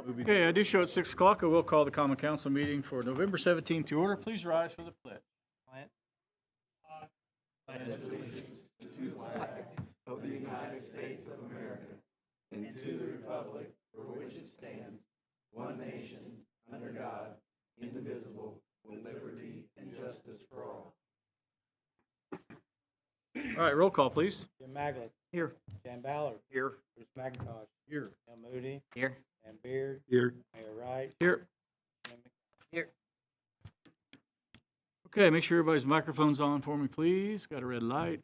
Okay, I do show at 6 o'clock. I will call the Common Council meeting for November 17th to order. Please rise for the pledge. Of the United States of America and to the republic for which it stands, one nation, under God, indivisible, with liberty and justice for all. All right, roll call, please. Jim Magley. Here. Jan Ballard. Here. Bruce McIntosh. Here. Al Moody. Here. Dan Beard. Here. Mayor Wright. Here. Jim Here. Okay, make sure everybody's microphone's on for me, please. Got a red light.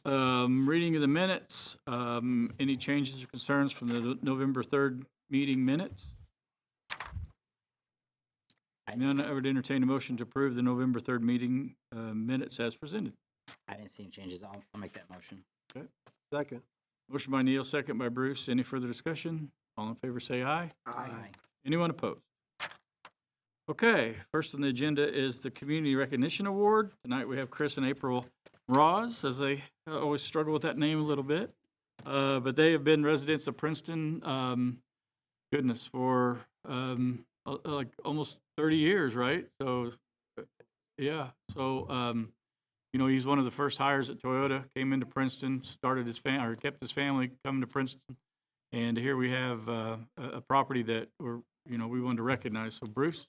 Reading of the minutes. Any changes or concerns from the November 3rd meeting minutes? None. I would entertain a motion to approve the November 3rd meeting minutes as presented. I didn't see any changes. I'll make that motion. Okay. Second. Motion by Neil, second by Bruce. Any further discussion? All in favor say aye. Aye. Anyone opposed? Okay, first on the agenda is the Community Recognition Award. Tonight we have Chris and April Ross, as they always struggle with that name a little bit. But they have been residents of Princeton, for like almost 30 years, right? So, yeah. So, he's one of the first hires at Toyota, came into Princeton, started his family, or kept his family coming to Princeton. And here we have a property that we wanted to recognize. So, Bruce?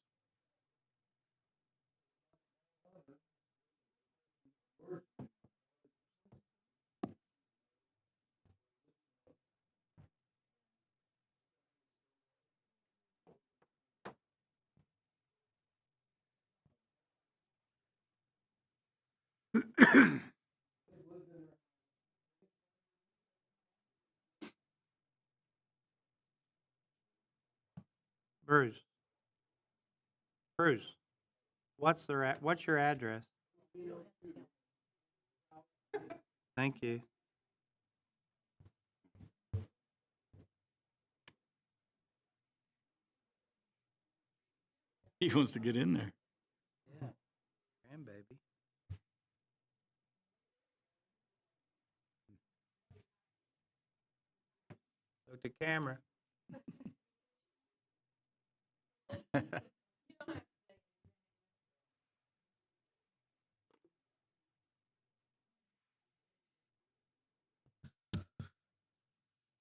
Bruce, what's your address? Thank you. He wants to get in there. Yeah, grandbaby. Look at the camera.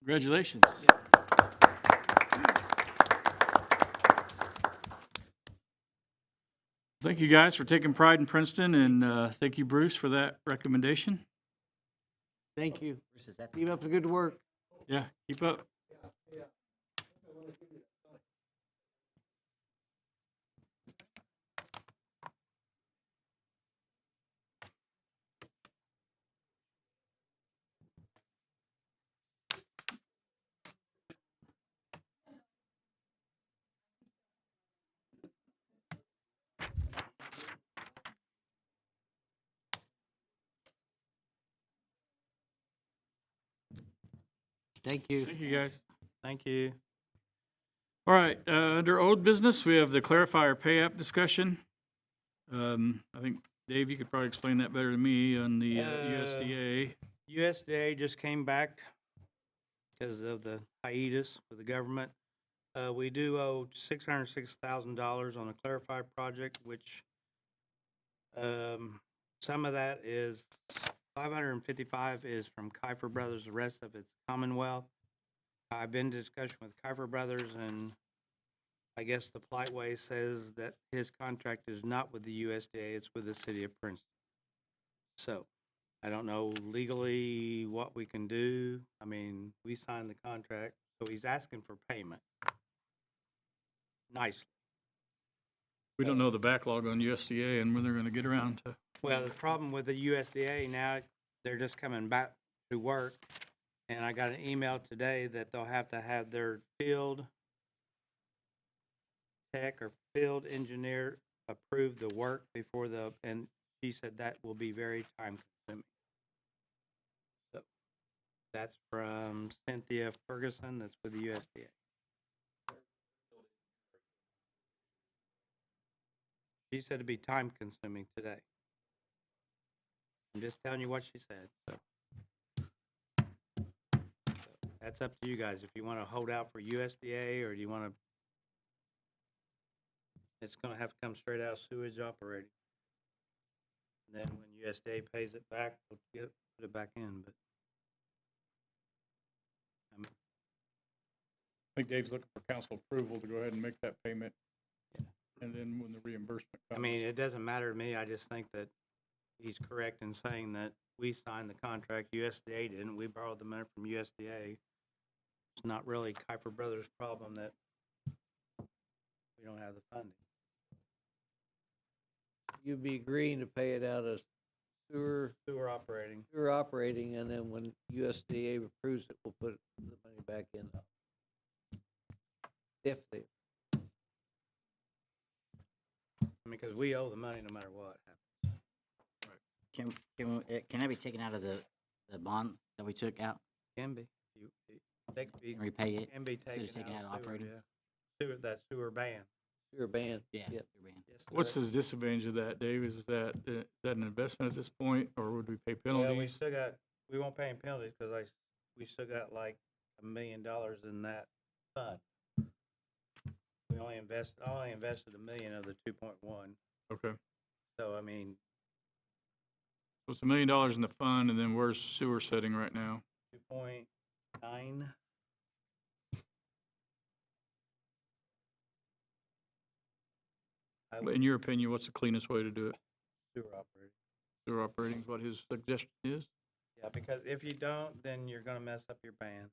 Congratulations. Thank you guys for taking pride in Princeton, and thank you, Bruce, for that recommendation. Thank you. Bruce, is that Keep up the good work. Yeah, keep up. Thank you. Thank you, guys. Thank you. All right, under old business, we have the clarifier pay app discussion. I think, Dave, you could probably explain that better than me on the USDA. USDA just came back because of the hiatus with the government. We do owe $606,000 on a Clarify project, which some of that is $555 is from Kiefer Brothers. The rest of it's Commonwealth. I've been in discussion with Kiefer Brothers, and I guess the polite way says that his contract is not with the USDA; it's with the city of Princeton. So, I don't know legally what we can do. I mean, we signed the contract, so he's asking for payment. Nicely. We don't know the backlog on USDA and when they're going to get around to. Well, the problem with the USDA now, they're just coming back to work, and I got an email today that they'll have to have their field tech or field engineer approve the work before and she said that will be very time consuming. So that's from Cynthia Ferguson, that's with the USDA. She said it'd be time consuming today. I'm just telling you what she said. So that's up to you guys. If you want to hold out for USDA or do you want to It's gonna have to come straight out of sewage operating. And then when USDA pays it back, we'll put it back in, but. I think Dave's looking for council approval to go ahead and make that payment. Yeah. And then when the reimbursement I comes. mean, it doesn't matter to me, I just think that he's correct in saying that we signed the contract, USDA didn't, we borrowed the money from USDA. It's not really Kiefer Brothers' problem that we don't have the funding. You'd be agreeing to pay it out of sewer Sewer operating, and then when USDA approves it, we'll put the money back in. If they, I mean, because we owe the money no matter what happens. Can that be taken out of the bond that we took out Can be, they could be, and repay it? can be instead of taken taking out out of sewer, operating? yeah. That sewer ban. sewer ban, Yeah. yeah. through ban. Yes, What's sir. the disadvantage of that, Dave? Is that an investment at this point, or would we pay Well, penalties? we won't pay him penalties because we still got like $1 million in that fund. I only invested $1 million of the 2.1. Okay. So, I mean, So it's $1 million in the fund, and then where's sewer sitting right now? 2.9. In your opinion, what's the cleanest way to do it? Sewer operating. Sewer operating is what his suggestion is? Yeah, because if you don't, then you're gonna mess up your ban.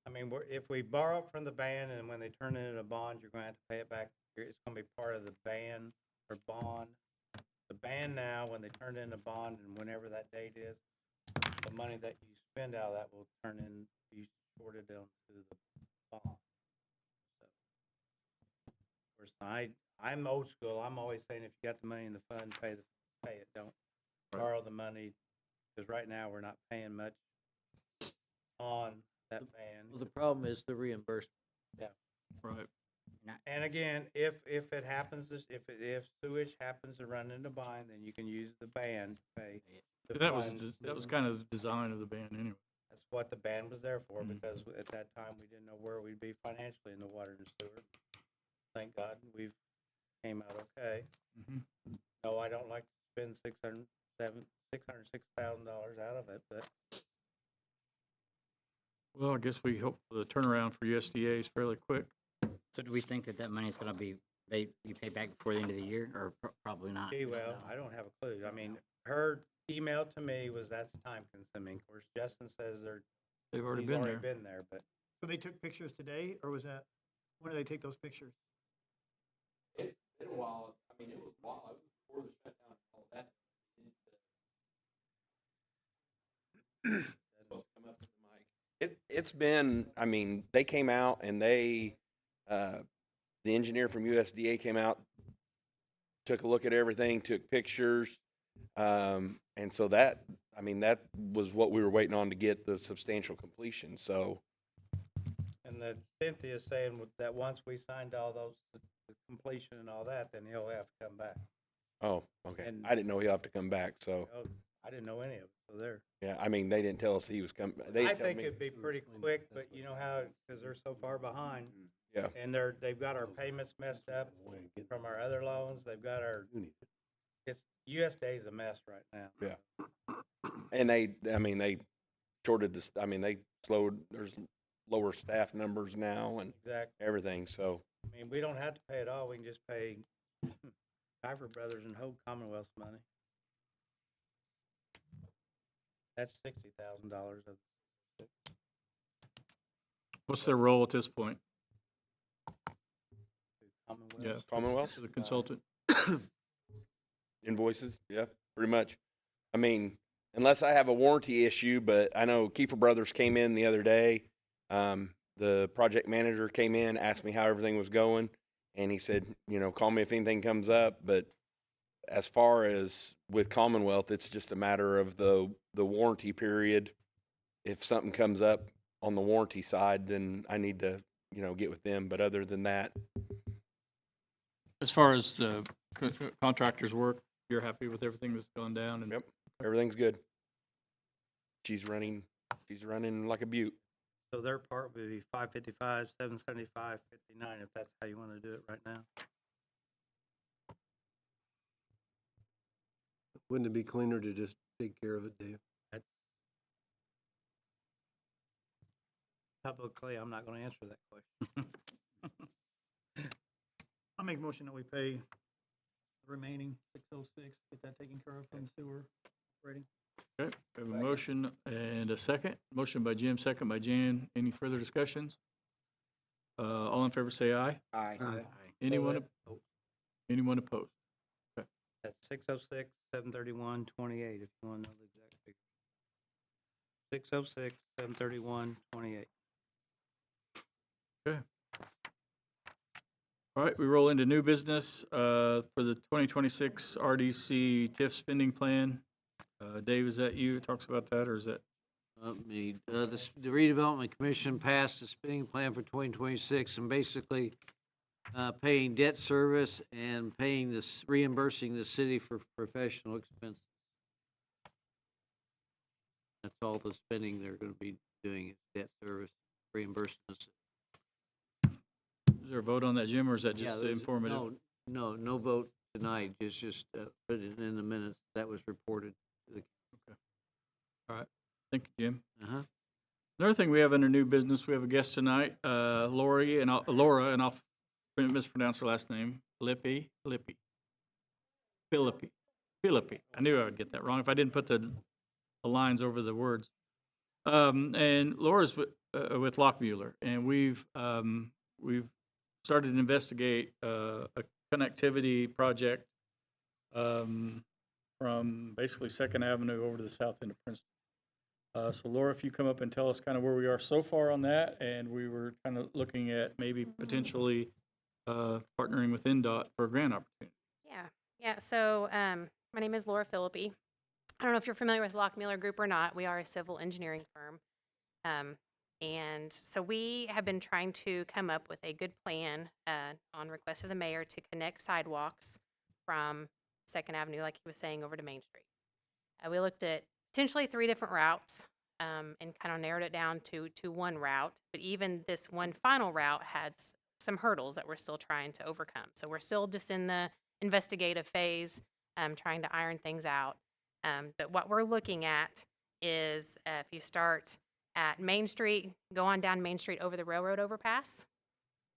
I mean, if we borrow from the ban and when they turn it into a bond, you're gonna have to pay it back. It's gonna be part of the ban or bond. The ban now, when they turn it into bond and whenever that date is, the money that you spend out of that will be shorted down to the bond. So, of course, I'm old school. I'm always saying if you got the money in the fund, pay it. Don't borrow the money, because right now we're not paying much on that ban. Well, the problem is the reimbursement. Right. And again, if it happens, if sewage happens to run into bind, then you can use the ban to pay. the That was, funds. that was kind of the design of the ban anyway. That's what the ban was there for, Mhm. because at that time, we didn't know where we'd be financially in the water and sewer. Thank God, we've came out okay. Mhm. No, I don't like to spend $606,000 out of it, but Well, I guess we hope the turnaround for USDA is fairly quick. So do we think that money is gonna be paid back before the end of the year, or probably not? gee, We don't well, know. I don't have a clue. I mean, her email to me was that's time consuming. Of course, Justin says They've already he's been already there. been there, but So they took pictures today, or was that, when did they take those pictures? It's been, I mean, they came out and the engineer from USDA came out, took a look at everything, took pictures. And so that was what we were waiting on to get the substantial completion. So, and the Cynthia saying that once we signed all those, the completion and all that, then he'll have to come back. oh, okay. And- I didn't know he'll have to come back. So, Oh, I didn't know any of it, so there. yeah, I mean, they didn't tell us he was coming. I think it'd be pretty quick, but you know how, because they're so far behind. Yeah. And they've got our payments messed up from our other loans. They've got USDA's a mess right now. Yeah. And they shorted this, they slowed, there's lower staff numbers now and Exactly. everything. So, I mean, we don't have to pay it all. We can just pay Kiefer Brothers and Hope Commonwealth's money. That's $60,000 of What's their role at this point? Commonwealth. Yeah. Commonwealth? To the consultant? Invoices, yeah, pretty much. I mean, unless I have a warranty issue, but I know Kiefer Brothers came in the other day. The project manager came in, asked me how everything was going, and he said, call me if anything comes up. But as far as with Commonwealth, it's just a matter of the warranty period. If something comes up on the warranty side, then I need to, get with them. But other than that, As far as the contractors' work, you're happy with everything that's gone down? And Yep. everything's good. She's running like a butte. So their part would be 555, 775, 59, if that's how you want to do it right now. Wouldn't it be cleaner to just take care of it, Dave? That's publicly, I'm not gonna answer that question. I'll make a motion that we pay the remaining 606, get that taken care of from the sewer operating. Okay, we have a motion and a second. Motion by Jim, second by Jan. Any further discussions? All in favor say aye. Aye. Anyone, Oh, anyone opposed? That's 606, 731, 28, if you wanna know the exact figure. 606, 731, 28. Okay. All right, we roll into new business, for the 2026 RDC TIF spending plan. Dave, is that you? Talks about that, or is that? The redevelopment commission passed the spending plan for 2026 and basically paying debt service and paying this, reimbursing the city for professional expenses. That's all the spending they're gonna be doing is debt service, reimbursing us. Is there a vote on that, Jim, or is that Yeah, just there's- informative? No vote tonight, just put it in the minutes. That was reported to the. Thank you, Jim. Uh-huh. Another thing we have under new business, we have a guest tonight, Laura, and I'll mispronounce her last name, Philippi. I knew I would get that wrong if I didn't put the lines over the words. And Laura's with Lockmuller, and we've started to investigate a connectivity project from basically Second Avenue over to the south end of Princeton. So Laura, if you come up and tell us kind of where we are so far on that, and we were kind of looking at maybe potentially partnering with NDOT for a grant opportunity. Yeah. So my name is Laura Philippi. I don't know if you're familiar with Lockmuller Group or not. We are a civil engineering firm. And so we have been trying to come up with a good plan on request of the mayor to connect sidewalks from Second Avenue, like he was saying, over to Main Street. We looked at potentially 3 different routes and kind of narrowed it down to one route. But even this one final route had some hurdles that we're still trying to overcome. So we're still just in the investigative phase, trying to iron things out. But what we're looking at is if you start at Main Street, go on down Main Street over the railroad overpass,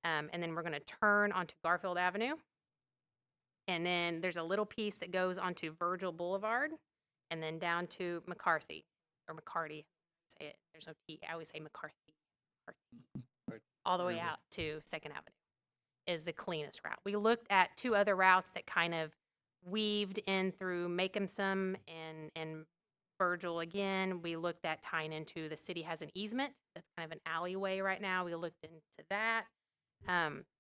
and then we're going to turn onto Garfield Avenue. And then there's a little piece that goes onto Virgil Boulevard, and then down to McCarthy, or McCarty. Say it. There's no T. I always say McCarthy. All the way out to Second Avenue is the cleanest route. We looked at 2 other routes that kind of weaved in through Macomb and Virgil again. We looked at tying into the city has an easement. That's kind of an alleyway right now. We looked into that.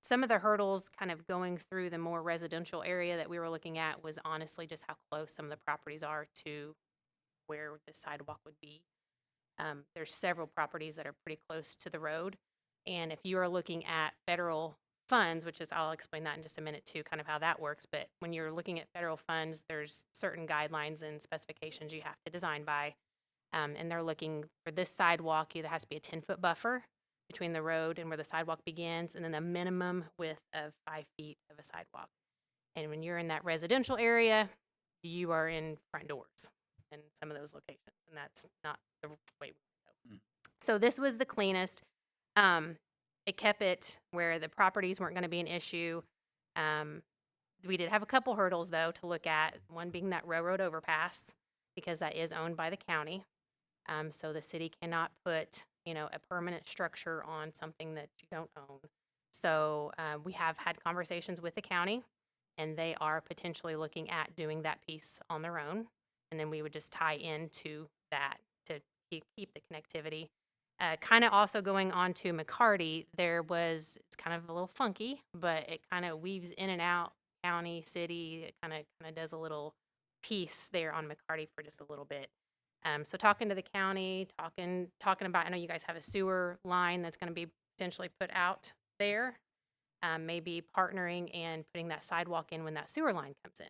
Some of the hurdles kind of going through the more residential area that we were looking at was honestly just how close some of the properties are to where the sidewalk would be. There's several properties that are pretty close to the road. And if you are looking at federal funds, which is, I'll explain that in just a minute too, kind of how that works. But when you're looking at federal funds, there's certain guidelines and specifications you have to design by. And they're looking for this sidewalk, either has to be a 10-foot buffer between the road and where the sidewalk begins, and then a minimum width of 5 feet of a sidewalk. And when you're in that residential area, you are in front doors in some of those locations, and that's not the way we go. So this was the cleanest. It kept it where the properties weren't going to be an issue. We did have a couple hurdles, though, to look at, one being that railroad overpass, because that is owned by the county. So the city cannot put, a permanent structure on something that you don't own. So we have had conversations with the county, and they are potentially looking at doing that piece on their own. And then we would just tie into that to keep the connectivity. Kind of also going on to McCarty, it's kind of a little funky, but it kind of weaves in and out county, city. It kind of does a little piece there on McCarty for just a little bit. So talking to the county, talking about, I know you guys have a sewer line that's going to be potentially put out there. Maybe partnering and putting that sidewalk in when that sewer line comes in.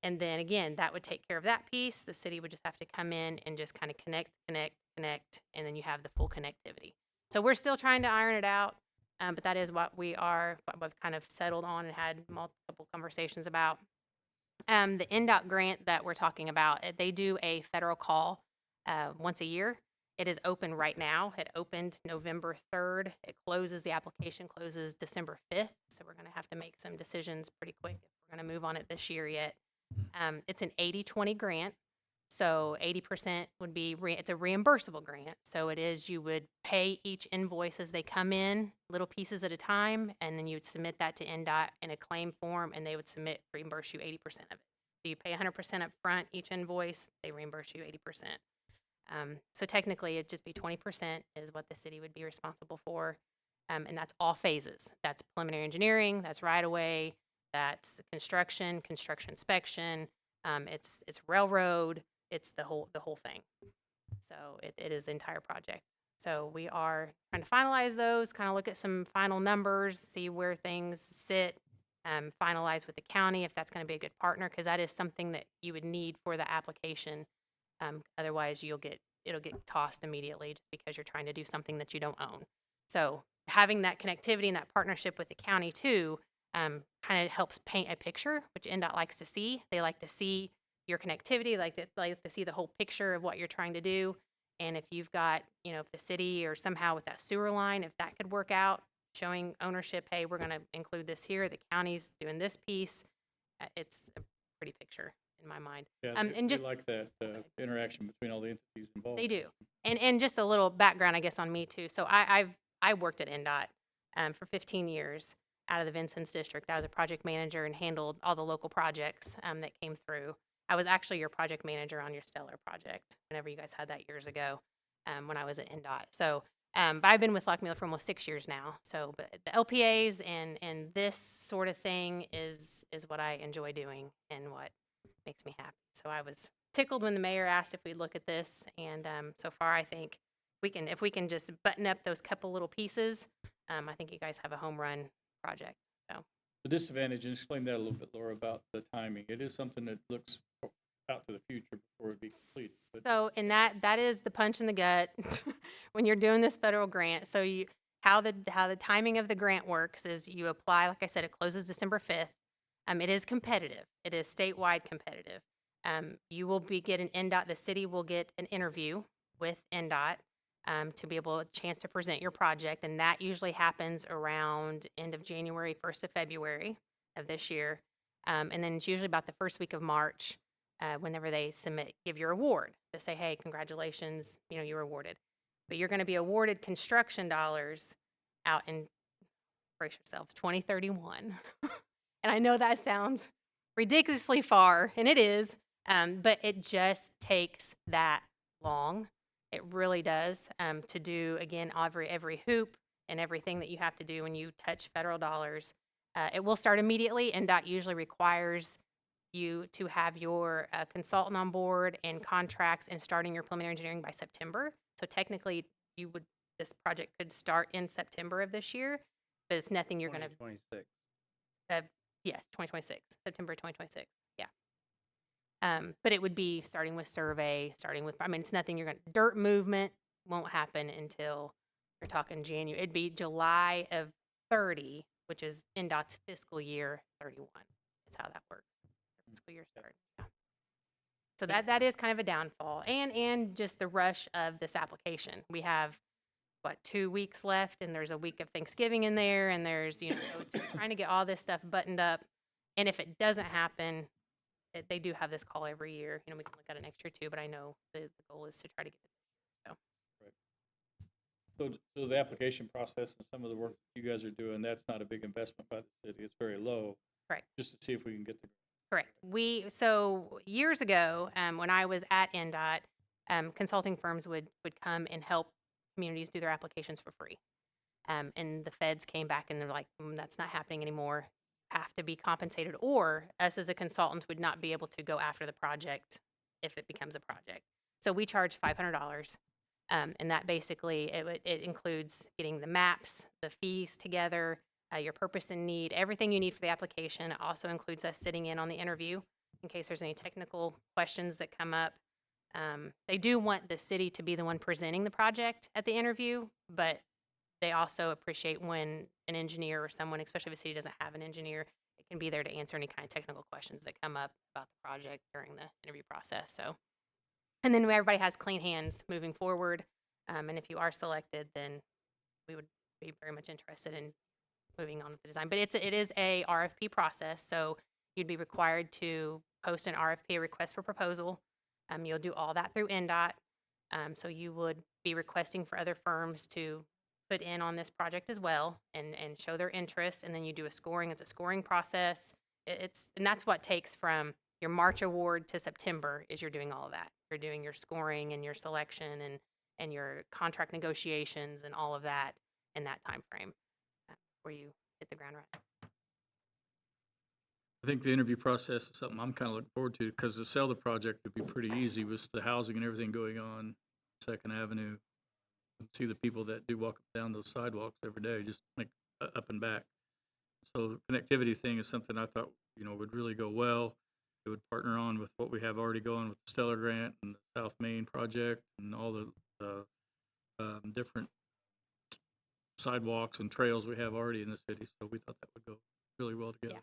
And then again, that would take care of that piece. The city would just have to come in and just kind of connect, and then you have the full connectivity. So we're still trying to iron it out, but that is what we've kind of settled on and had multiple conversations about. The NDOT grant that we're talking about, they do a federal call once a year. It is open right now. It opened November 3rd. It closes, the application closes December 5th. So we're going to have to make some decisions pretty quick if we're going to move on it this year yet. It's an 80/20 grant. So 80% would be, it's a reimbursable grant. So it is, you would pay each invoice as they come in, little pieces at a time, and then you would submit that to NDOT in a claim form, and they would reimburse you 80% of it. So you pay 100% up front each invoice, they reimburse you 80%. So technically, it'd just be 20% is what the city would be responsible for. And that's all phases. That's preliminary engineering, that's right-of-way, that's construction inspection, it's railroad, it's the whole thing. So it is the entire project. So we are trying to finalize those, kind of look at some final numbers, see where things sit, finalize with the county if that's going to be a good partner, because that is something that you would need for the application. Otherwise, it'll get tossed immediately just because you're trying to do something that you don't own. So having that connectivity and that partnership with the county too, kind of helps paint a picture, which NDOT likes to see. They like to see your connectivity, like to see the whole picture of what you're trying to do. And if you've got, if the city or somehow with that sewer line, if that could work out, showing ownership, hey, we're going to include this here, the county's doing this piece, it's a pretty picture in my mind. Yeah, And just like that interaction between all the entities involved. they do. And just a little background, I guess, on me too. So I worked at NDOT for 15 years out of the Vincennes district. I was a project manager and handled all the local projects that came through. I was actually your project manager on your Stellar project whenever you guys had that years ago when I was at NDOT. So, but I've been with Lockmuir for almost 6 years now. So, but the LPAs and this sort of thing is what I enjoy doing and what makes me happy. So I was tickled when the mayor asked if we'd look at this, and so far I think if we can just button up those couple little pieces, I think you guys have a home run project. So The disadvantage, and explain that a little bit, Laura, about the timing. It is something that looks out to the future before it be complete. But so and that is the punch in the gut when you're doing this federal grant. So how the timing of the grant works is you apply, like I said, it closes December 5th. It is competitive. It is statewide competitive. You will get an NDOT, the city will get an interview with NDOT to be able a chance to present your project, and that usually happens around end of January, 1st of February of this year. And then it's usually about the first week of March whenever they give your award to say, hey, congratulations, you're awarded. But you're going to be awarded construction dollars out in, brace yourselves, 2031. And I know that sounds ridiculously far, and it is, but it just takes that long. It really does to do, again, every hoop and everything that you have to do when you touch federal dollars. It will start immediately. NDOT usually requires you to have your consultant on board and contracts and starting your preliminary engineering by September. So technically, this project could start in September of this year, but it's nothing you're going to. 2026. Yes, 2026, September 2026. Yeah. But it would be starting with survey, it's nothing dirt movement won't happen until you're talking January. It'd be July of 30, which is NDOT's fiscal year 31 is how that works. Fiscal year start. Yeah. So that is kind of a downfall and just the rush of this application. We have 2 weeks left, and there's a week of Thanksgiving in there, and there's, so it's just trying to get all this stuff buttoned up. And if it doesn't happen, they do have this call every year. We can look at it next year too, but I know the goal is to try to get it this year. So the application process and some of the work that you guys are doing, that's not a big investment by the city. It's very low. Correct. Just to see if we can get the. Correct. So years ago, when I was at NDOT, consulting firms would come and help communities do their applications for free. And the feds came back and they're like, that's not happening anymore. Have to be compensated, or us as a consultant would not be able to go after the project if it becomes a project. So we charge $500. And that basically, it includes getting the maps, the fees together, your purpose and need, everything you need for the application. It also includes us sitting in on the interview in case there's any technical questions that come up. They do want the city to be the one presenting the project at the interview, but they also appreciate when an engineer or someone, especially if the city doesn't have an engineer, can be there to answer any kind of technical questions that come up about the project during the interview process. So, and then everybody has clean hands moving forward. And if you are selected, then we would be very much interested in moving on with the design. But it is a RFP process, so you'd be required to post an RFP, a request for proposal. You'll do all that through NDOT. So you would be requesting for other firms to put in on this project as well and show their interest, and then you do a scoring. It's a scoring process. And that's what takes from your March award to September is you're doing all of that. You're doing your scoring and your selection and your contract negotiations and all of that in that time frame where you hit the ground running. I think the interview process is something I'm kind of looking forward to, because to sell the project would be pretty easy with the housing and everything going on Second Avenue. And see the people that do walk down those sidewalks every day, just like up and back. So the connectivity thing is something I thought, would really go well. It would partner on with what we have already going with the Stellar Grant and the South Main project and all the different sidewalks and trails we have already in the city. So we thought that would go really well together.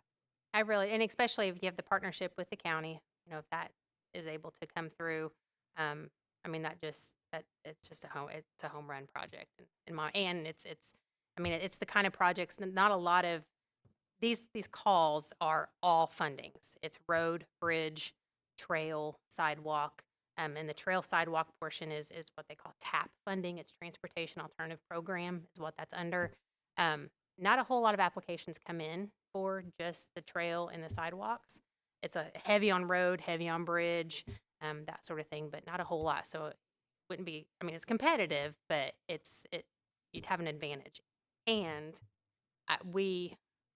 Yeah. And especially if you have the partnership with the county, if that is able to come through, I mean, it's just it's a home run project it's the kind of projects, not a lot of these calls are all fundings. It's road, bridge, trail, sidewalk. And the trail sidewalk portion is what they call TAP funding. It's Transportation Alternative Program is what that's under. Not a whole lot of applications come in for just the trail and the sidewalks. It's a heavy on road, heavy on bridge, that sort of thing, but not a whole lot. So it wouldn't be, it's competitive, but you'd have an advantage. And I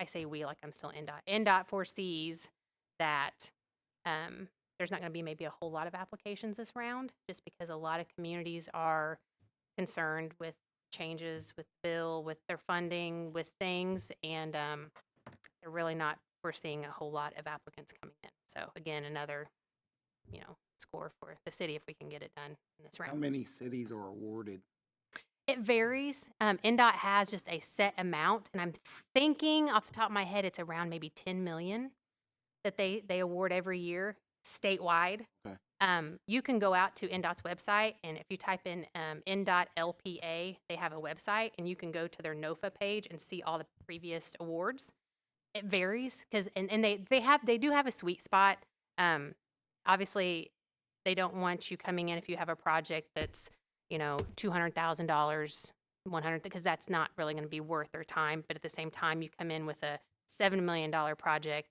say we like I'm still NDOT. NDOT foresees that there's not going to be maybe a whole lot of applications this round, just because a lot of communities are concerned with changes with the bill, with their funding, with things, and they're really not foreseeing a whole lot of applicants coming in. So again, another, score for the city if we can get it done in this round. How many cities are awarded? It varies. NDOT has just a set amount, and I'm thinking off the top of my head, it's around maybe 10 million that they award every year statewide. Okay. You can go out to NDOT's website, and if you type in NDOT LPA, they have a website, and you can go to their NOFA page and see all the previous awards. It varies because they do have a sweet spot. Obviously, they don't want you coming in if you have a project that's $200,000, because that's not really going to be worth their time. But at the same time, you come in with a $7 million project,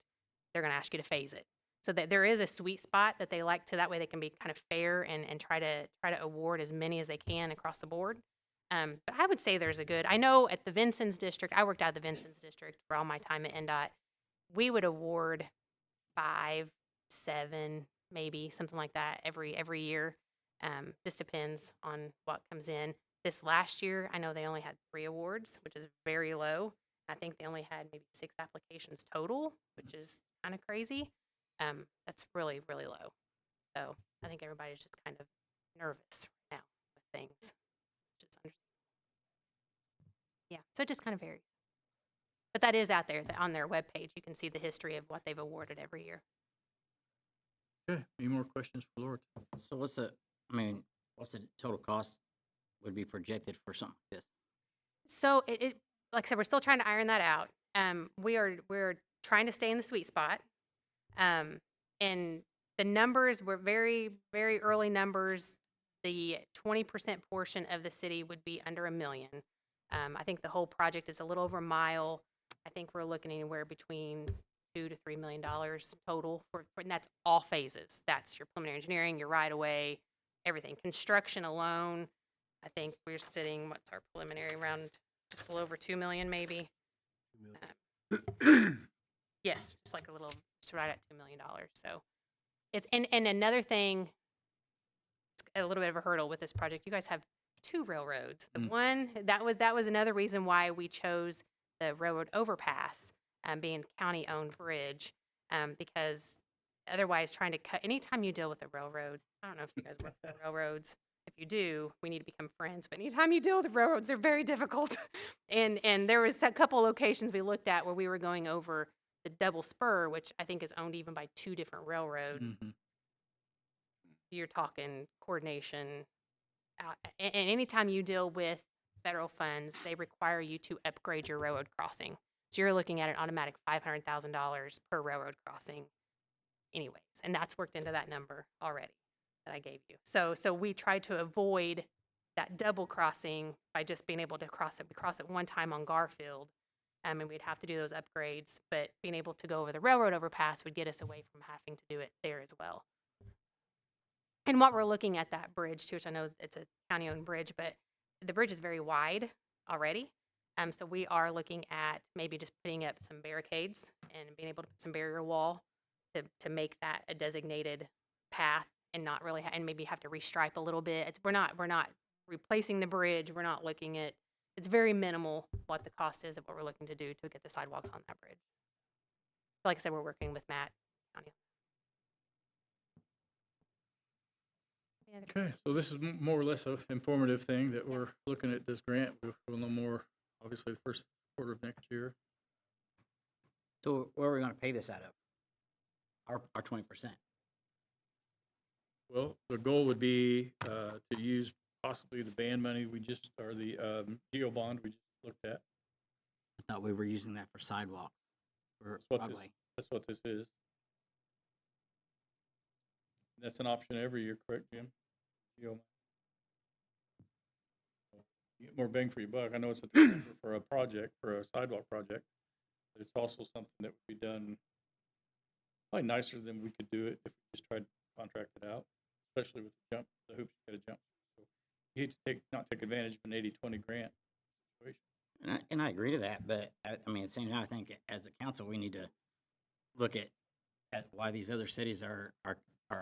they're going to ask you to phase it. So that there is a sweet spot that they like to, that way they can be kind of fair and try to award as many as they can across the board. But I would say there's a good, I know at the Vincennes district, I worked out of the Vincennes district for all my time at NDOT, we would award 5, 7, maybe something like that every year. Just depends on what comes in. This last year, I know they only had 3 awards, which is very low. I think they only had maybe 6 applications total, which is kind of crazy. That's really, really low. So I think everybody's just kind of nervous right now with things, which is understandable. Yeah, so it just kind of varies. But that is out there on their webpage. You can see the history of what they've awarded every year. Okay, any more questions for Laura? So what's the total cost would be projected for something like this? So it like I said, we're still trying to iron that out. We're trying to stay in the sweet spot. And the numbers were very, very early numbers. The 20% portion of the city would be under $1 million. I think the whole project is a little over a mile. I think we're looking anywhere between $2 to $3 million total and that's all phases. That's your preliminary engineering, your right of way, everything. Construction alone, I think we're sitting, what's our preliminary, around just a little over 2 million maybe. Yes, just right at $2 million. So it's, and another thing, it's a little bit of a hurdle with this project. You guys have 2 railroads. The one, that was another reason why we chose the railroad overpass, being county-owned bridge, because otherwise trying to cut, anytime you deal with a railroad, I don't know if you guys work for railroads. If you do, we need to become friends. But anytime you deal with railroads, they're very difficult. And there was a couple locations we looked at where we were going over the double spur, which I think is owned even by 2 different railroads, Mhm. you're talking coordination. And anytime you deal with federal funds, they require you to upgrade your railroad crossing. So you're looking at an automatic $500,000 per railroad crossing anyways. And that's worked into that number already that I gave you. So we tried to avoid that double crossing by just being able to cross it. We cross it one time on Garfield, and we'd have to do those upgrades. But being able to go over the railroad overpass would get us away from having to do it there as well. And what we're looking at that bridge too, which I know it's a county-owned bridge, but the bridge is very wide already. So we are looking at maybe just putting up some barricades and being able to put some barrier wall to make that a designated path and not really, and maybe have to restripe a little bit. We're not replacing the bridge. We're not looking at, it's very minimal what the cost is of what we're looking to do to get the sidewalks on that bridge. Like I said, we're working with Matt County. Any other Okay, so this is more or less a informative thing that we're looking at this grant. We'll know more, obviously, the first quarter of next year. So where are we gonna pay this out of? Our 20%? Well, the goal would be to use possibly the band money we just, or the geo bond we just looked at. I thought we were using that for sidewalk, or That's what this, Broadway. that's what this is. That's an option every year, correct, Jim? Geo. Get more bang for your buck. I know it's a number for a project, for a sidewalk project, but it's also something that would be done probably nicer than we could do it if we just tried to contract it out, especially with the hoops you gotta jump. So you hate to not take advantage of an 80-20 grant situation. And I agree to that, but I mean, at the same time, I think as a council, we need to look at why these other cities are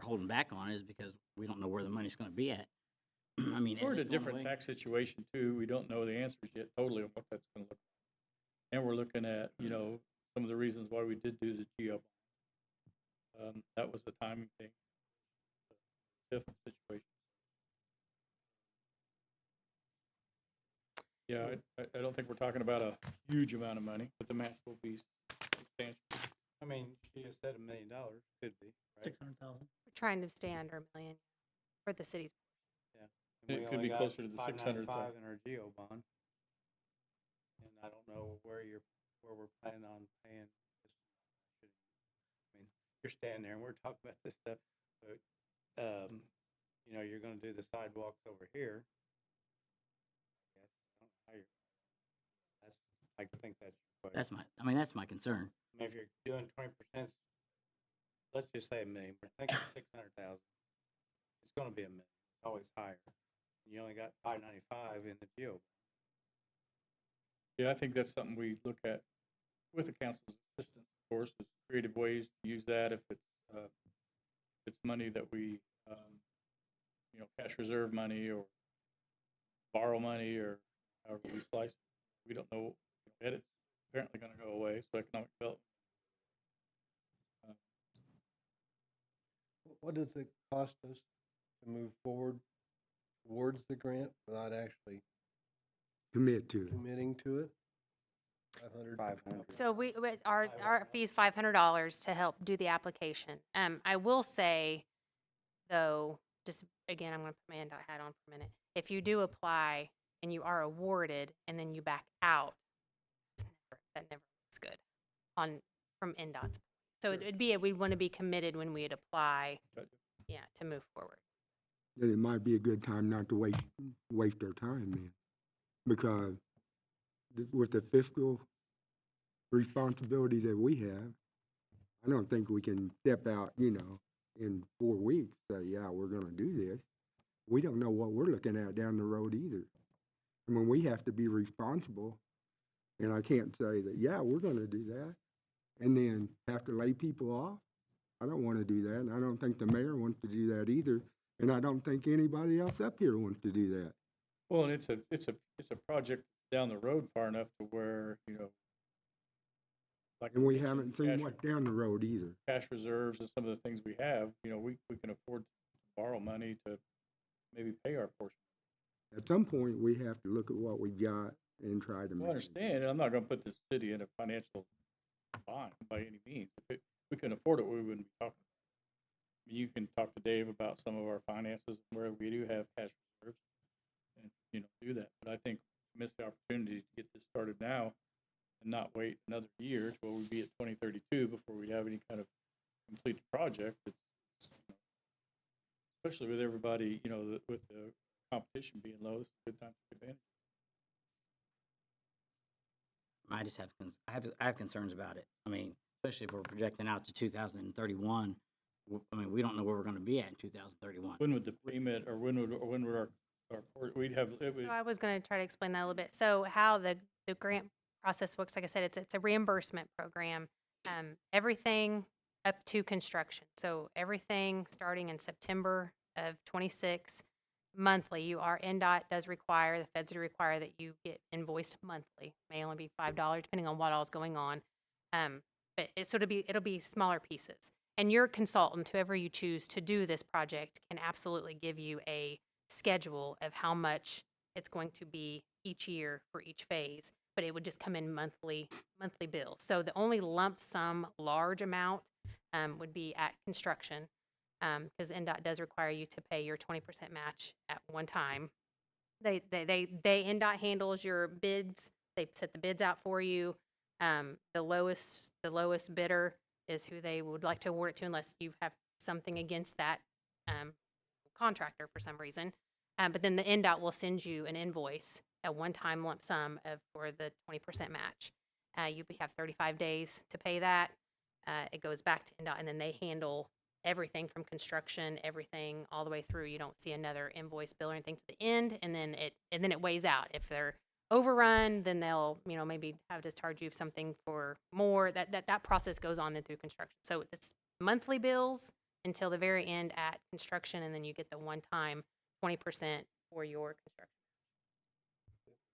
holding back on it is because we don't know where the money's gonna be at. I mean, We're in a it's going different away. tax situation too. We don't know the answers yet totally on what that's gonna look like. And we're looking at, some of the reasons why we did do the geo. That was the timing thing. Different situation. Yeah, I don't think we're talking about a huge amount of money, but the match will be substantial. I mean, she just said $1 million, could be, right? 600,000. We're trying to stay under $1 million for the city's. And It we could only be got closer to the 600,000. 595 in our geo bond. And I don't know where we're planning on paying. I mean, you're standing there and we're talking about this stuff, but, you're gonna do the sidewalks over here. Yes, I don't know how I think that's your question. That's my concern. I mean, if you're doing 20%, let's just say $1 million, we're thinking 600,000. It's gonna be $1 million, it's always higher. You only got 595 in the geo. Yeah, I think that's something we look at with the council's assistance, of course, is creative ways to use that if it's money that we, cash reserve money or borrow money or however we slice it. We don't know. Edit's apparently going to go away, so economic development. What does it cost us to move forward towards the grant without actually Commit to it. committing to it? 500. So our fee is $500 to help do the application. I will say, though, just again, I'm going to put my hat on for a minute. If you do apply and you are awarded and then you back out, that never looks good from NDOT's. So it'd be we'd want to be committed when we'd apply, to move forward. Then it might be a good time not to waste our time then. Because with the fiscal responsibility that we have, I don't think we can step out, in 4 weeks, say, yeah, we're gonna do this. We don't know what we're looking at down the road either. I mean, we have to be responsible, and I can't say that, yeah, we're gonna do that, and then have to lay people off. I don't wanna do that, and I don't think the mayor wants to do that either, and I don't think anybody else up here wants to do that. Well, and it's a project down the road far enough to where, like And we mentioned, haven't seen what's down the road either. cash reserves and some of the things we have, we can afford to borrow money to maybe pay our portion. At some point, we have to look at what we got and try to I manage. understand, and I'm not gonna put the city in a financial fine by any means. If we couldn't afford it, we wouldn't be talking. You can talk to Dave about some of our finances where we do have cash reserves and, do that. But I think we missed the opportunity to get this started now and not wait another year to where we'd be at 2032 before we have any kind of complete project. It's, especially with everybody, with the competition being low, it's a good time to take advantage. I just have, I have concerns about it. I mean, especially if we're projecting out to 2031. I mean, we don't know where we're gonna be at in 2031. When would the payment, or when would our we'd have, it So would, I was gonna try to explain that a little bit. So how the grant process works, like I said, it's a reimbursement program. Everything up to construction. So everything starting in September of '26, monthly, NDOT does require, the feds do require that you get invoiced monthly. May only be $5, depending on what all's going on. But it'll be smaller pieces. And your consultant, whoever you choose to do this project, can absolutely give you a schedule of how much it's going to be each year for each phase, but it would just come in monthly bills. So the only lump sum large amount would be at construction, because NDOT does require you to pay your 20% match at one time. NDOT handles your bids. They set the bids out for you. The lowest bidder is who they would like to award it to, unless you have something against that contractor for some reason. But then the NDOT will send you an invoice, a one-time lump sum for the 20% match. You have 35 days to pay that. It goes back to NDOT, and then they handle everything from construction, everything all the way through. You don't see another invoice bill or anything to the end, and then it weighs out. If they're overrun, then they'll maybe have to charge you something for more. That process goes on then through construction. So it's monthly bills until the very end at construction, and then you get the one-time 20% for your construction.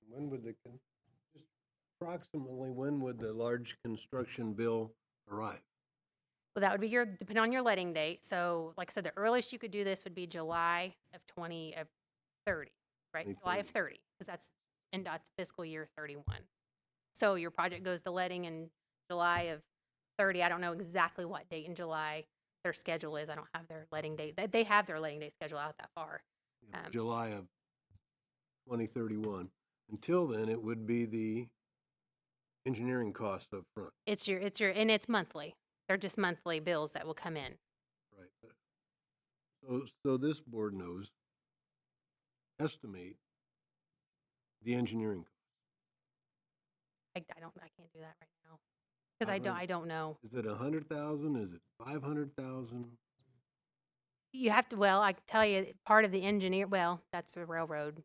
When would just approximately, when would the large construction bill arrive? Well, that would be depending on your letting date. So, like I said, the earliest you could do this would be July of 30, right? July of 30, because that's NDOT's fiscal year 31. So your project goes to letting in July of 30. I don't know exactly what date in July their schedule is. I don't have their letting date. They have their letting date schedule out that far. July of 2031. Until then, it would be the engineering cost up front. And it's monthly. They're just monthly bills that will come in. Right. So this board knows, estimate the engineering cost. I can't do that right now because I don't know. Is it 100,000? Is it 500,000? You have to. I can tell you, part of the engineer. Well, that's the railroad.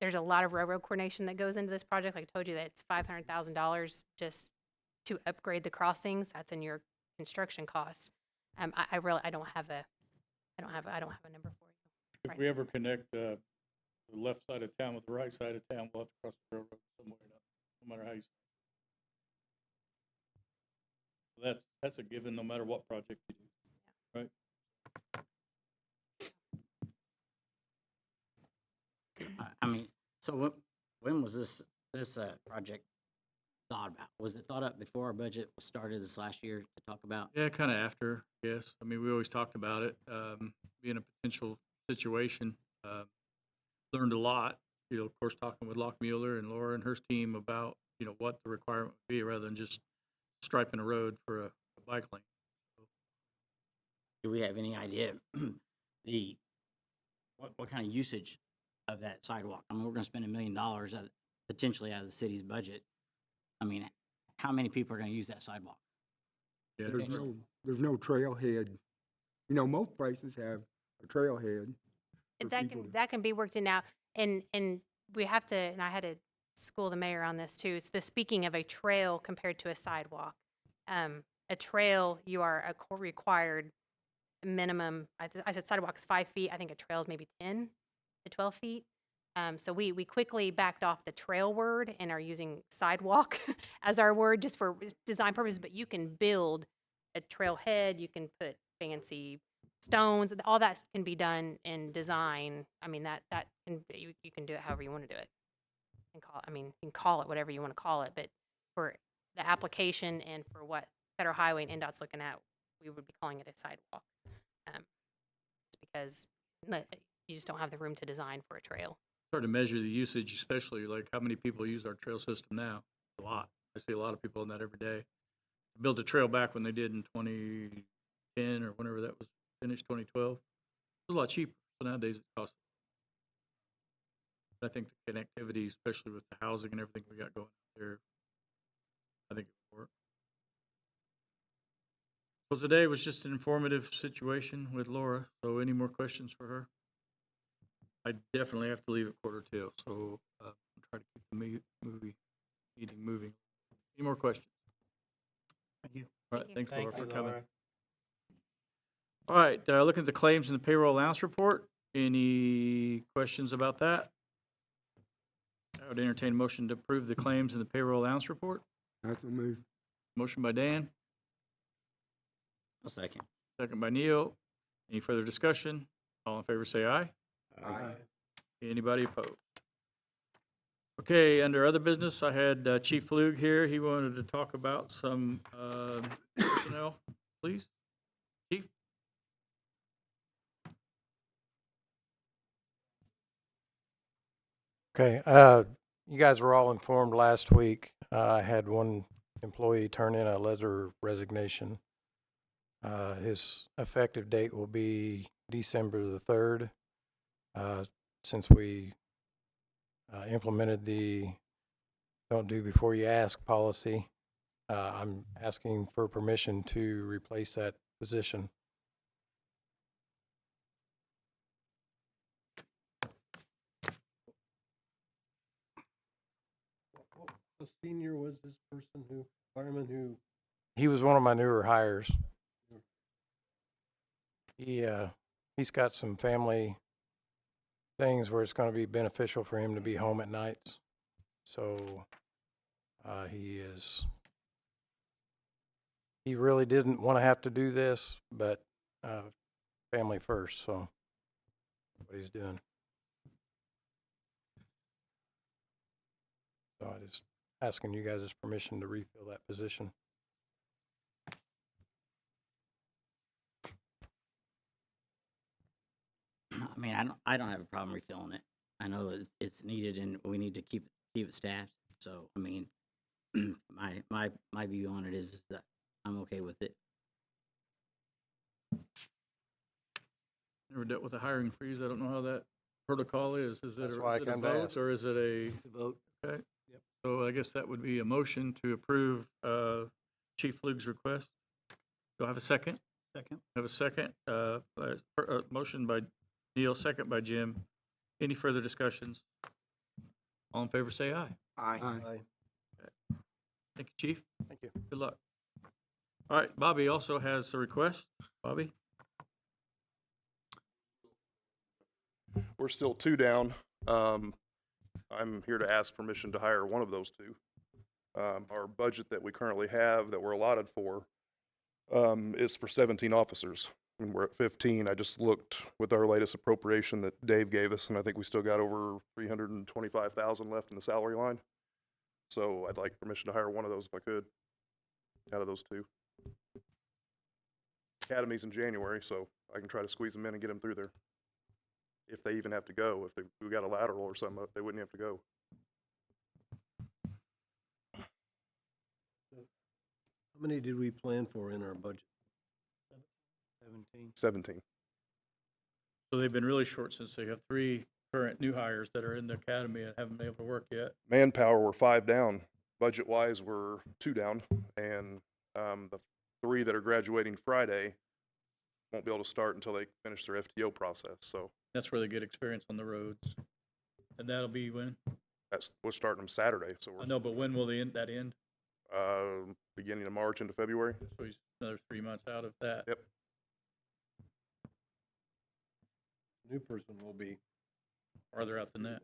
There's a lot of railroad coordination that goes into this project. Like I told you, that it's $500,000 just to upgrade the crossings. That's in your construction costs. I don't have a number for you. if we ever connect the left side of town with the right side of town, we'll have to cross the railroad somewhere, no matter how you. So that's a given, no matter what project you do, right? I mean, so when was this project thought about? Was it thought up before our budget was started this last year to talk about? Yeah, kind of after, yes. I mean, we always talked about it, being a potential situation. Learned a lot, of course, talking with Lockmuller and Laura and her team about, what the requirement would be rather than just striping a road for a bike lane. Do we have any idea what kind of usage of that sidewalk? I mean, we're gonna spend $1 million potentially out of the city's budget. I mean, how many people are gonna use that sidewalk? Yeah, There's no trailhead. Most places have a trailhead. for people to- That can be worked in now, and we have to. And I had to school the mayor on this too. It's the speaking of a trail compared to a sidewalk. A trail, you are required minimum. I said sidewalk is 5 feet. I think a trail is maybe 10 to 12 feet. So we quickly backed off the trail word and are using sidewalk as our word just for design purposes. But you can build a trailhead. You can put fancy stones. All that can be done in design. I mean, that you can do it however you want to do it. You can call it whatever you want to call it. But for the application and for what Federal Highway and NDOT's looking at, we would be calling it a sidewalk. It's because you just don't have the room to design for a trail. Hard to measure the usage, especially like how many people use our trail system now. A lot. I see a lot of people on that every day. Built a trail back when they did in 2010 or whenever that was finished, 2012. It was a lot cheaper. So nowadays it costs. I think the connectivity, especially with the housing and everything we got going there, I think it will work. So today was just an informative situation with Laura. So any more questions for her? I definitely have to leave at 1:45, so I'll try to keep the meeting moving. Any more questions? Thank you. All right, Thank you. thanks, Laura, Thank for you, coming. Laura. All right, looking at the claims and the payroll allowance report. Any questions about that? I would entertain a motion to approve the claims and the payroll allowance report. That's a move. Motion by Dan, A second. second by Neil. Any further discussion? All in favor, say aye. Aye. Anybody opposed? Okay, under other business, I had Chief Flug here. He wanted to talk about some personnel, please. Chief? Okay, you guys were all informed last week. I had one employee turn in a letter of resignation. His effective date will be December the 3rd. Since we implemented the don't do before you ask policy, I'm asking for permission to replace that position. What senior was this person fireman who? He was one of my newer hires. He's got some family things where it's going to be beneficial for him to be home at nights. So he really didn't want to have to do this, but family first, so what he's doing. So I just asking you guys' permission to refill that position. I mean, I don't have a problem refilling it. I know it's needed and we need to keep it staffed. So, I mean, my view on it is that I'm okay with it. Never dealt with a hiring freeze. I don't know how that protocol is. Is it That's a why I is it a come to vote ask. or is it a? Vote. Okay. Yep. So I guess that would be a motion to approve Chief Flug's request. Do I have a second? Second. Have a second. Motion by Neil, second by Jim. Any further discussions? All in favor, say aye. Aye. Thank you, Chief. Thank you. Good luck. All right, Bobby also has a request. Bobby? We're still 2 down. I'm here to ask permission to hire one of those 2. Our budget that we currently have that we're allotted for is for 17 officers. And we're at 15. I just looked with our latest appropriation that Dave gave us, and I think we still got over $325,000 left in the salary line. So I'd like permission to hire one of those if I could, out of those 2. Academy's in January, so I can try to squeeze them in and get them through there. If they even have to go, if we got a lateral or something, they wouldn't have to go. How many did we plan for in our budget? 17. So they've been really short since they have 3 current new hires that are in the academy and haven't been able to work yet. Manpower, we're 5 down. Budget-wise, we're 2 down. And the 3 that are graduating Friday won't be able to start until they finish their FTO process. So That's where they get experience on the roads. And that'll be when? we're starting them Saturday. So I know, but when will that end? beginning of March into February. So he's another 3 months out of that. Yep. New person will be. Farther out than that.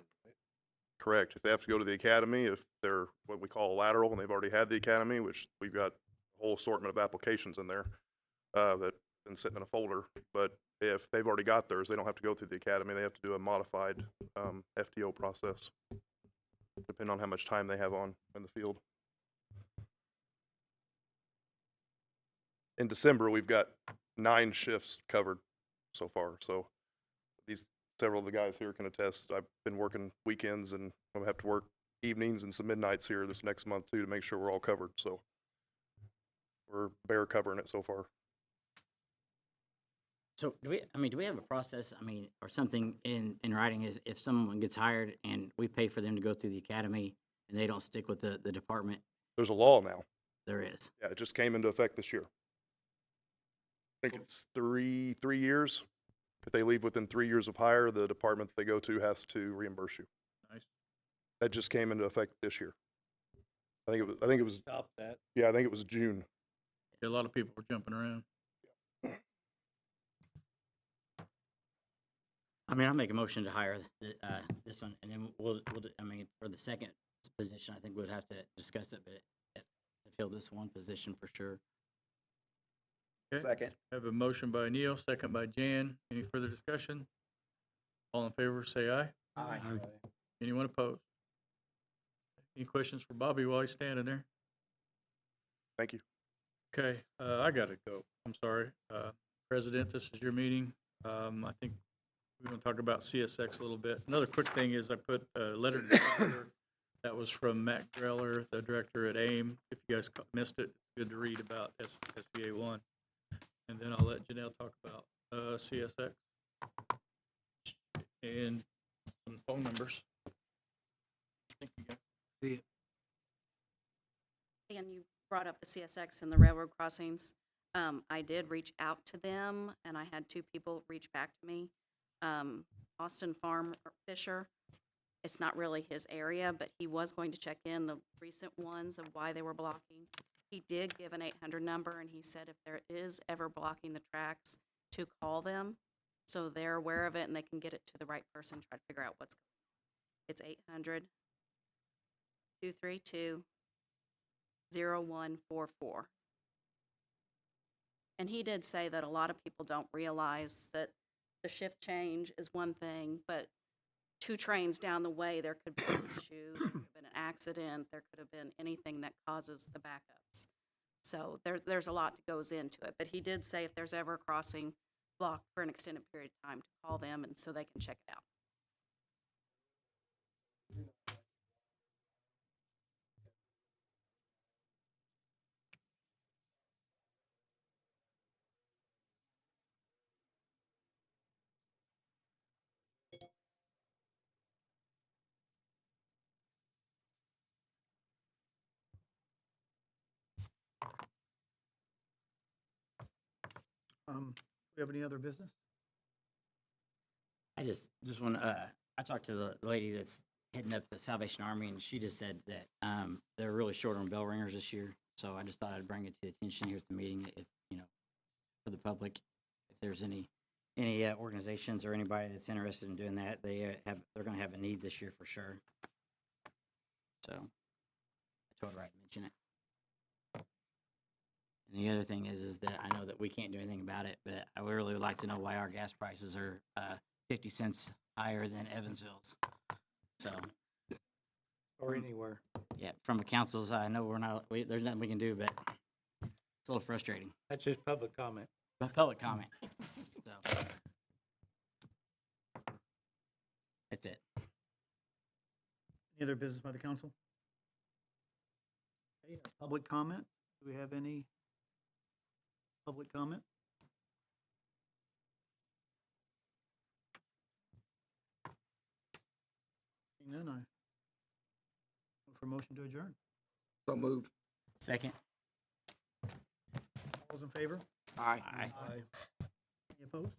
Correct. If they have to go to the academy, if they're what we call a lateral and they've already had the academy, which we've got a whole assortment of applications in there that been sitting in a folder. But if they've already got theirs, they don't have to go through the academy. They have to do a modified FTO process, depending on how much time they have on in the field. in December, we've got 9 shifts covered so far. So several of the guys here can attest. I've been working weekends, and I'm gonna have to work evenings and some midnights here this next month too to make sure we're all covered. So we're bare covering it so far. So do we have a process, or something in writing is if someone gets hired and we pay for them to go through the academy and they don't stick with the department, There's a law now. there is? Yeah, it just came into effect this year. I think it's three years. If they leave within 3 years of hire, the department they go to has to reimburse you. Nice. That just came into effect this year. I think it was, Stop that. yeah, I think it was June. Yeah, a lot of people were jumping around. I'll make a motion to hire this one, and then for the second position, I think we'd have to discuss it, but to fill this one position for sure. Okay. Second. Have a motion by Neil, second by Jan. Any further discussion? All in favor, say aye. Aye. Anyone opposed? Any questions for Bobby while he's standing there? Thank you. Okay, I gotta go. I'm sorry. President, this is your meeting. I think we're gonna talk about CSX a little bit. Another quick thing is I put a letter to the governor that was from Matt Greller, the director at AIM. If you guys missed it, it's good to read about SCA 1. And then I'll let Janelle talk about CSX and some phone numbers. Thank you, guys. And you brought up the CSX and the railroad crossings. I did reach out to them, and I had 2 people reach back to me. Austin Farm Fisher, it's not really his area, but he was going to check in the recent ones of why they were blocking. He did give an 800 number, and he said if there is ever blocking the tracks, to call them, so they're aware of it and they can get it to the right person, try to figure out what's going on. It's 800-232-0144. And he did say that a lot of people don't realize that the shift change is one thing, but 2 trains down the way, there could be an issue, there could have been an accident, there could have been anything that causes the backups. So there's a lot that goes into it. But he did say if there's ever a crossing blocked for an extended period of time, to call them and so they can check it out. We have any other business? I just want to, I talked to the lady that's heading up the Salvation Army, and she just said that they're really short on bell ringers this year. So I just thought I'd bring it to the attention here at the meeting, if, for the public, if there's any organizations or anybody that's interested in doing that, they're going to have a need this year for sure. So I told her I'd mention it. And the other thing is that I know that we can't do anything about it, but I would really like to know why our gas prices are 50 cents higher than Evansville's. So, Or anywhere. yeah, from a council's, I know there's nothing we can do, but it's a little frustrating. That's just public comment. But public comment. So, that's it. Any other business by the council? Okay, public comment? Do we have any public comment? Seeing none, I look for a motion to adjourn. So moved. Second. All those in favor? Aye. Aye. Any opposed?